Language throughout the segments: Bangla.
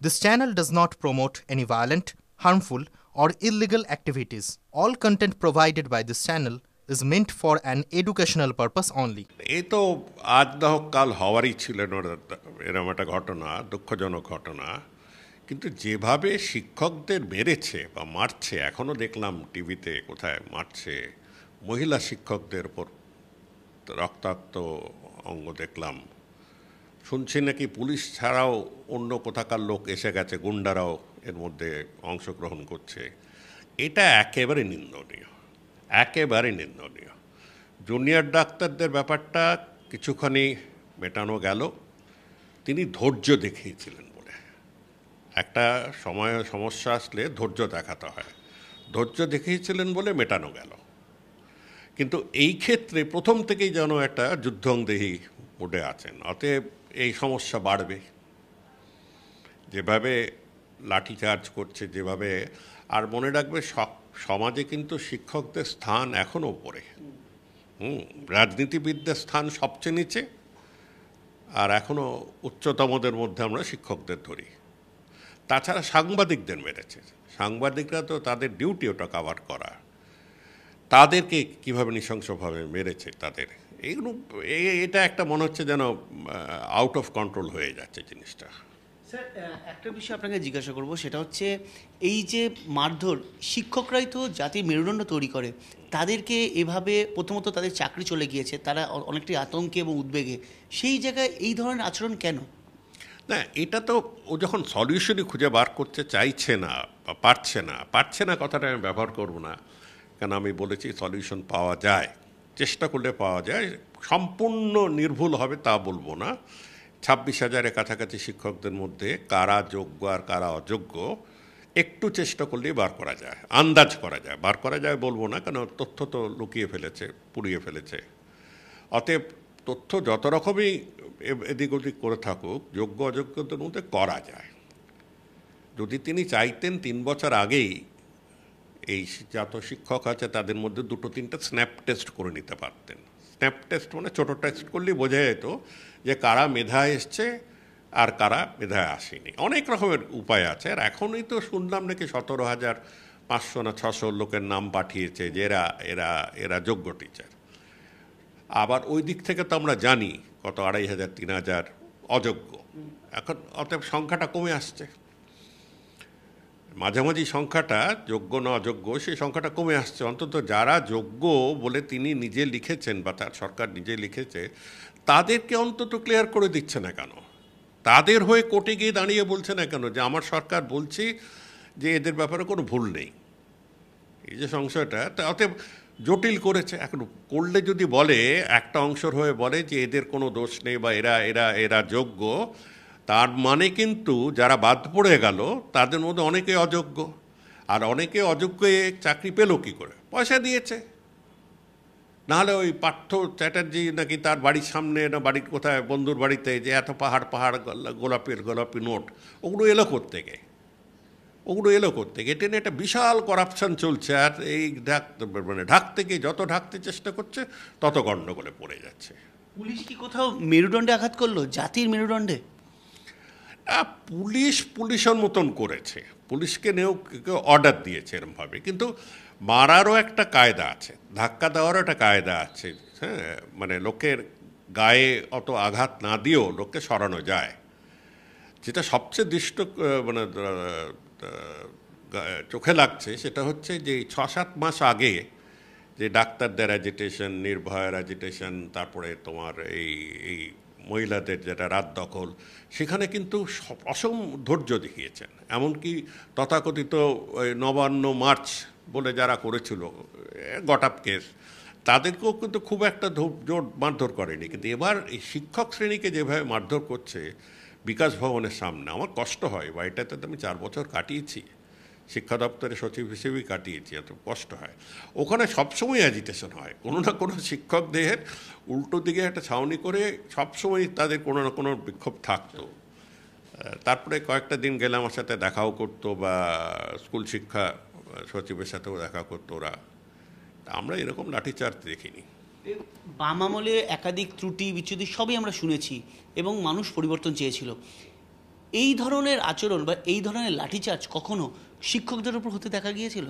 This channel does not promote any violent, harmful, or illegal activities. All content provided by this channel is meant for an educational purpose only. এই তো আজ না হোক কাল হওয়ারই ছিল এরকম একটা ঘটনা, দুঃখজনক ঘটনা। কিন্তু যেভাবে শিক্ষকদের মেরেছে বা মারছে, এখনও দেখলাম টিভিতে কোথায় মারছে, মহিলা শিক্ষকদের উপর রক্তাক্ত অঙ্গ দেখলাম। শুনছি নাকি পুলিশ ছাড়াও অন্য কোথাকার লোক এসে গেছে, গুন্ডারাও এর মধ্যে অংশগ্রহণ করছে। এটা একেবারে নিন্দনীয়, একেবারে নিন্দনীয়। জুনিয়র ডাক্তারদের ব্যাপারটা কিছুখানি মেটানো গেল। তিনি ধৈর্য দেখিয়েছিলেন বলে, একটা সমস্যা আসলে ধৈর্য দেখাতে হয়, ধৈর্য দেখিয়েছিলেন বলে মেটানো গেল। কিন্তু এই ক্ষেত্রে প্রথম থেকেই যেন একটা যুদ্ধংদেহী মোডে আছেন। অতএব এই সমস্যা বাড়বে, যেভাবে লাঠিচার্জ করছে, যেভাবে। আর মনে রাখবে, সমাজে কিন্তু শিক্ষকদের স্থান এখনও উপরে। রাজনীতিবিদদের স্থান সবচেয়ে নিচে, আর এখনও উচ্চতমদের মধ্যে আমরা শিক্ষকদের ধরি। তাছাড়া সাংবাদিকদের মেরেছে। সাংবাদিকরা তো তাদের ডিউটি ওটা কভার করা, তাদেরকে কিভাবে নৃশংসভাবে মেরেছে তাদের, এইগুলো এটা একটা মনে হচ্ছে যেন আউট অফ কন্ট্রোল হয়ে যাচ্ছে জিনিসটা। স্যার, একটা বিষয় আপনাকে জিজ্ঞাসা করব, সেটা হচ্ছে এই যে মারধর, শিক্ষকরাই তো জাতির মেরুদণ্ড তৈরি করে। তাদেরকে এভাবে প্রথমত তাদের চাকরি চলে গিয়েছে, তারা অনেকটাই আতঙ্কে এবং উদ্বেগে। সেই জায়গায় এই ধরনের আচরণ কেন? না, এটা তো ও যখন সলিউশনই খুঁজে বার করতে চাইছে না বা পারছে না কথাটা আমি ব্যবহার করব না, কেন আমি বলেছি সলিউশন পাওয়া যায়, চেষ্টা করলে পাওয়া যায়। সম্পূর্ণ নির্ভুল হবে তা বলবো না। 26,000-এর কাছাকাছি শিক্ষকদের মধ্যে কারা যোগ্য আর কারা অযোগ্য একটু চেষ্টা করলেই বার করা যায়, আন্দাজ করা যায়। বার করা যায় বলবো না, কেন তথ্য তো লুকিয়ে ফেলেছে, পুড়িয়ে ফেলেছে। অতএব তথ্য যত রকমই এদিক ওদিক করে থাকুক, যোগ্য অযোগ্যদের মধ্যে করা যায়। যদি তিনি চাইতেন 3 বছর আগেই এই যত শিক্ষক আছে তাদের মধ্যে 2-3টা স্ন্যাপ টেস্ট করে নিতে পারতেন। স্ন্যাপ টেস্ট মানে ছোটো টেস্ট করলেই বোঝা যেত যে কারা মেধায় এসছে আর কারা মেধায় আসেনি। অনেক রকমের উপায় আছে। আর এখনই তো শুনলাম নাকি 17,500 না 600 লোকের নাম পাঠিয়েছে যে এরা এরা এরা যোগ্য টিচার। আবার ওই দিক থেকে তো আমরা জানি কত 2,500 3,000 অযোগ্য। এখন অতএব সংখ্যাটা কমে আসছে, মাঝামাঝি সংখ্যাটা যোগ্য না অযোগ্য সেই সংখ্যাটা কমে আসছে। অন্তত যারা যোগ্য বলে তিনি নিজে লিখেছেন বা তার সরকার নিজে লিখেছে, তাদেরকে অন্তত ক্লিয়ার করে দিচ্ছে না কেন? তাদের হয়ে কোর্টে গিয়ে দাঁড়িয়ে বলছে না কেন যে আমার সরকার বলছি যে এদের ব্যাপারে কোনো ভুল নেই? এই যে সংশয়টা, অতএব জটিল করেছে। এখন করলে যদি বলে, একটা অংশের হয়ে বলে যে এদের কোনো দোষ নেই বা এরা এরা এরা যোগ্য, তার মানে কিন্তু যারা বাদ পড়ে গেল তাদের মধ্যে অনেকে অযোগ্য। আর অনেকে অযোগ্য চাকরি পেল কী করে? পয়সা দিয়েছে। নাহলে ওই পার্থ চ্যাটার্জি নাকি তার বাড়ির সামনে না বাড়ির কোথায় বন্ধুর বাড়িতে যে এত পাহাড় পাহাড় গোলাপি নোট, ওগুলো এলো কোত্থেকে? এটা নিয়ে একটা বিশাল করাপশান চলছে। আর এই ঢাকতে গিয়ে যত ঢাকতে চেষ্টা করছে তত গণ্ডগোলে পড়ে যাচ্ছে। পুলিশ কি কোথাও মেরুদণ্ডে আঘাত করলো, জাতির মেরুদণ্ডে? পুলিশের মতন করেছে, পুলিশকে নিয়েও অর্ডার দিয়েছে এরমভাবে। কিন্তু মারারও একটা কায়দা আছে, ধাক্কা দেওয়ারও একটা কায়দা আছে। হ্যাঁ, মানে লোকের গায়ে অত আঘাত না দিয়েও লোককে সরানো যায়। যেটা সবচেয়ে মানে চোখে লাগছে সেটা হচ্ছে যে 6-7 মাস আগে যে ডাক্তারদের অ্যাজিটেশন, নির্ভয়ার অ্যাজিটেশন, তারপরে তোমার এই মহিলাদের যেটা রাত দখল, সেখানে কিন্তু অসম ধৈর্য দেখিয়েছেন। এমনকি তথাকথিত নবান্ন মার্চ বলে যারা করেছিল গটাপ কেস, তাদেরকেও কিন্তু খুব একটা জোর মারধর করেনি। কিন্তু এবার এই শিক্ষক শ্রেণীকে যেভাবে মারধর করছে বিকাশ ভবনের সামনে, আমার কষ্ট হয়। বাড়িটাতে তো আমি 4 বছর কাটিয়েছি, শিক্ষা দপ্তরে সচিব হিসেবেই কাটিয়েছি, এত কষ্ট হয়। ওখানে সবসময় অ্যাজিটেশন হয়, কোনো না কোনো শিক্ষকদের উল্টো দিকে একটা ছাউনি করে সবসময় তাদের কোনো না কোনো বিক্ষোভ থাকতো। তারপরে কয়েকটা দিন গেলে আমার সাথে দেখাও করতো, বা স্কুল শিক্ষা সচিবের সাথেও দেখা করতো ওরা। আমরা এরকম লাঠিচার্জ দেখিনি। বাম আমলে একাধিক ত্রুটি বিচ্যুতি সবই আমরা শুনেছি এবং মানুষ পরিবর্তন চেয়েছিল। এই ধরনের আচরণ বা এই ধরনের লাঠিচার্জ কখনো শিক্ষকদের উপর হতে দেখা গিয়েছিল?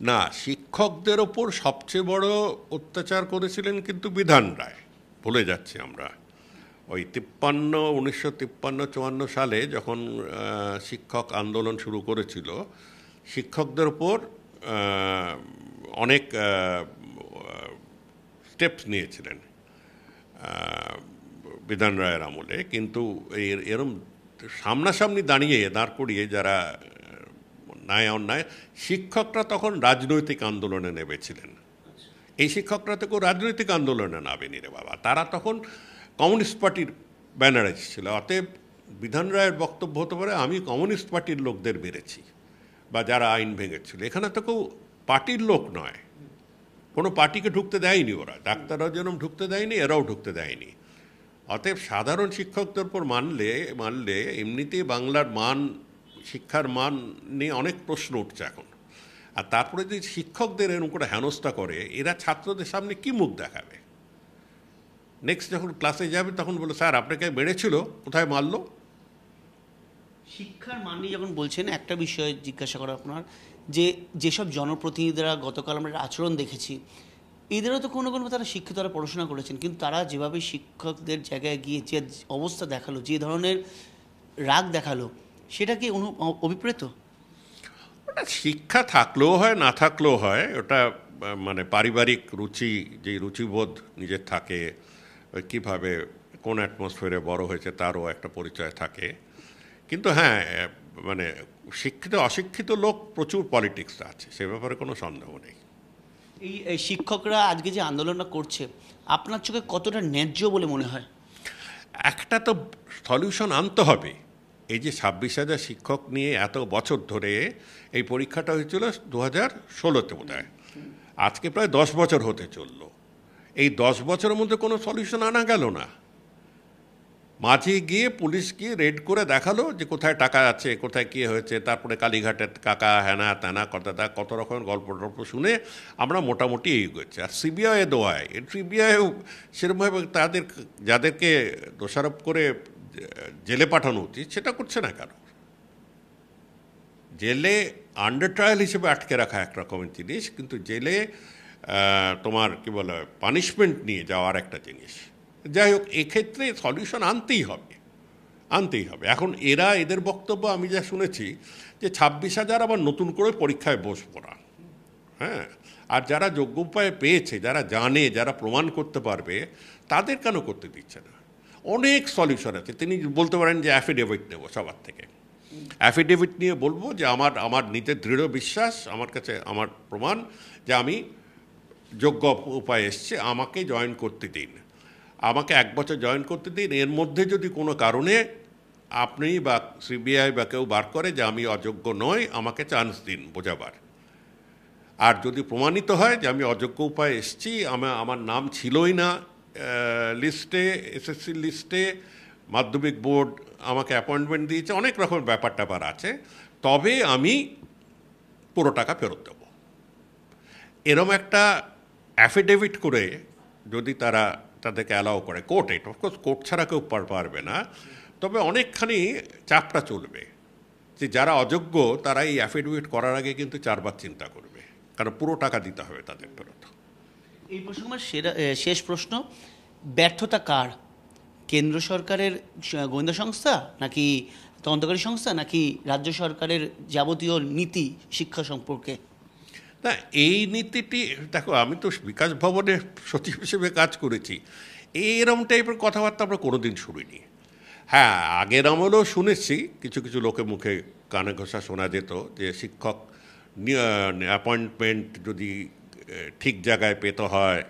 না, শিক্ষকদের ওপর সবচেয়ে বড় অত্যাচার করেছিলেন কিন্তু বিধান রায়, ভুলে যাচ্ছি আমরা। ওই 1953-54 সালে যখন শিক্ষক আন্দোলন শুরু করেছিল, শিক্ষকদের ওপর অনেক স্টেপস নিয়েছিলেন বিধান রায়ের আমলে, কিন্তু এরম সামনাসামনি দাঁড় করিয়ে যারা ন্যায় অন্যায়, শিক্ষকরা তখন রাজনৈতিক আন্দোলনে নেমেছিলেন। এই শিক্ষকরা তো কেউ রাজনৈতিক আন্দোলনে নামেনি রে বাবা, তারা তখন কমিউনিস্ট পার্টির ব্যানারে ছিল। অতএব বিধান রায়ের বক্তব্য হতে পারে আমি কমিউনিস্ট পার্টির লোকদের মেরেছি বা যারা আইন ভেঙেছিল। এখানে তো কেউ পার্টির লোক নয়, কোনো পার্টিকে ঢুকতে দেয়নি ওরা, ডাক্তাররাও যেরকম ঢুকতে দেয়নি, এরাও ঢুকতে দেয়নি। অতএব সাধারণ শিক্ষকদের উপর মানলে এমনিতেই বাংলার মান, শিক্ষার মান নিয়ে অনেক প্রশ্ন উঠছে এখন। আর তারপরে যদি শিক্ষকদের এরকম করে হেনস্থা করে, এরা ছাত্রদের সামনে কি মুখ দেখাবে? নেক্সট যখন ক্লাসে যাবে তখন বলে, স্যার আপনাকে মেরেছিল, কোথায় মারলো? শিক্ষার মান নিয়ে যখন বলছেন, একটা বিষয় জিজ্ঞাসা করা আপনার, যেসব জনপ্রতিনিধিরা গতকাল আমরা আচরণ দেখেছি, এদেরও তো কোনো তারা শিক্ষিত, তারা পড়াশোনা করেছেন, কিন্তু তারা যেভাবে শিক্ষকদের জায়গায় গিয়ে যে অবস্থা দেখালো, যে ধরনের রাগ দেখালো, সেটা কি অভিপ্রেত? ওটা শিক্ষা থাকলেও হয়, না থাকলেও হয়, ওটা মানে পারিবারিক রুচি, যে রুচিবোধ নিজের থাকে, কিভাবে কোন অ্যাটমসফিয়ারে বড় হয়েছে তারও একটা পরিচয় থাকে। কিন্তু হ্যাঁ, মানে শিক্ষিত অশিক্ষিত লোক প্রচুর পলিটিক্স আছে, সে ব্যাপারে কোনো সন্দেহ নেই। এই শিক্ষকরা আজকে যে আন্দোলনটা করছে, আপনার চোখে কতটা ন্যায্য বলে মনে হয়? একটা তো সলিউশন আনতে হবে। এই যে 26,000 শিক্ষক নিয়ে এত বছর ধরে এই পরীক্ষাটা হয়েছিল 2016-তে বোধ হয়, আজকে প্রায় 10 বছর হতে চললো। এই 10 বছরের মধ্যে কোনো সলিউশন আনা গেল না। মাঝে গিয়ে পুলিশ গিয়ে রেড করে দেখালো যে কোথায় টাকা আছে, কোথায় কী হয়েছে, তারপরে কালীঘাটের কাকা হ্যানা ত্যানা কত রকম গল্প টল্প শুনে আমরা মোটামুটি এগোচ্ছি। আর সিবিআই দোয়ায়, সিবিআইও সেরকমভাবে যাদেরকে দোষারোপ করে জেলে পাঠানো উচিত সেটা করছে না কেন? জেলে আন্ডার ট্রায়াল হিসেবে আটকে রাখা এক রকমের জিনিস, কিন্তু জেলে তোমার কি বলে পানিশমেন্ট নিয়ে যাওয়ার একটা জিনিস। যাই হোক, এক্ষেত্রে সলিউশন আনতেই হবে। এখন এদের বক্তব্য আমি যা শুনেছি যে 26,000 আবার নতুন করে পরীক্ষায় বসবো না। হ্যাঁ, আর যারা যোগ্য উপায়ে পেয়েছে, যারা জানে, যারা প্রমাণ করতে পারবে, তাদের কেন করতে দিচ্ছে না? অনেক সলিউশন আছে। তিনি বলতে পারেন যে অ্যাফিডেভিট নেব সবার থেকে, অ্যাফিডেভিট নিয়ে বলবো যে আমার নিজের দৃঢ় বিশ্বাস, আমার কাছে আমার প্রমাণ যে আমি যোগ্য উপায়ে এসছি, আমাকে জয়েন করতে দিন, আমাকে 1 বছর জয়েন করতে দিন। এর মধ্যে যদি কোনো কারণে আপনি বা সিবিআই বা কেউ বার করে যে আমি অযোগ্য নই, আমাকে চান্স দিন বোঝাবার। আর যদি প্রমাণিত হয় যে আমি অযোগ্য উপায়ে এসছি, আমার নাম ছিলই না লিস্টে, এসএসসি লিস্টে, মাধ্যমিক বোর্ড আমাকে অ্যাপয়েন্টমেন্ট দিয়েছে, অনেক রকম ব্যাপার ট্যাপার আছে, তবে আমি পুরো টাকা ফেরত দেব। এরম একটা অ্যাফিডেভিট করে যদি তাদেরকে অ্যালাউ করে কোর্ট, এটা অফকোর্স কোর্ট ছাড়া কেউ পারবে না, তবে অনেকখানি চাপটা চলবে যে যারা অযোগ্য তারা এই অ্যাফিডেভিট করার আগে কিন্তু 4 বার চিন্তা করবে, কারণ পুরো টাকা দিতে হবে তাদের ফেরত। এই প্রসঙ্গে শেষ প্রশ্ন, ব্যর্থতা কার? কেন্দ্র সরকারের গোয়েন্দা সংস্থা, নাকি তদন্তকারী সংস্থা, নাকি রাজ্য সরকারের যাবতীয় নীতি শিক্ষা সম্পর্কে? না, এই নীতিটি দেখো, আমি তো বিকাশ ভবনে সচিব হিসেবে কাজ করেছি, এরম টাইপের কথাবার্তা আমরা কোনোদিন শুনিনি। হ্যাঁ, আগের আমলেও শুনেছি, কিছু কিছু লোকের মুখে কানে ঘষা শোনা যেত যে শিক্ষক অ্যাপয়েন্টমেন্ট যদি ঠিক জায়গায় পেতে হয়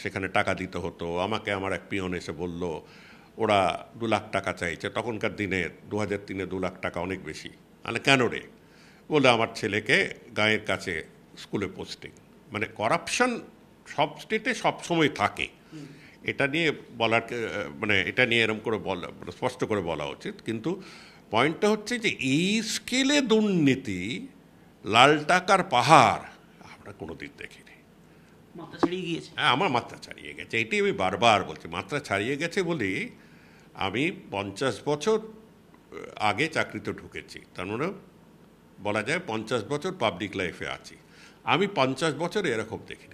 সেখানে টাকা দিতে হতো। আমাকে আমার এক পিয়ন এসে বলল ওরা 2 লাখ টাকা চাইছে, তখনকার দিনে 2003-এ 2 লাখ টাকা অনেক বেশি। মানে কেন রে? বলে আমার ছেলেকে গাঁয়ের কাছে স্কুলে পোস্টিং। মানে করাপশন সব স্টেটে সবসময় থাকে, এটা নিয়ে এটা নিয়ে এরকম করে স্পষ্ট করে বলা উচিত। কিন্তু পয়েন্টটা হচ্ছে যে এই স্কেলে দুর্নীতি, লাল টাকার পাহাড় আমরা কোনোদিন দেখিনি। মাত্রা ছাড়িয়ে গিয়েছে। হ্যাঁ, আমার মাত্রা ছাড়িয়ে গেছে, এটাই আমি বারবার বলছি। মাত্রা ছাড়িয়ে গেছে বলি আমি 50 বছর আগে চাকরিতে ঢুকেছি, তার মানে বলা যায় 50 বছর পাবলিক লাইফে আছি। আমি 50 বছর এরকম দেখি না।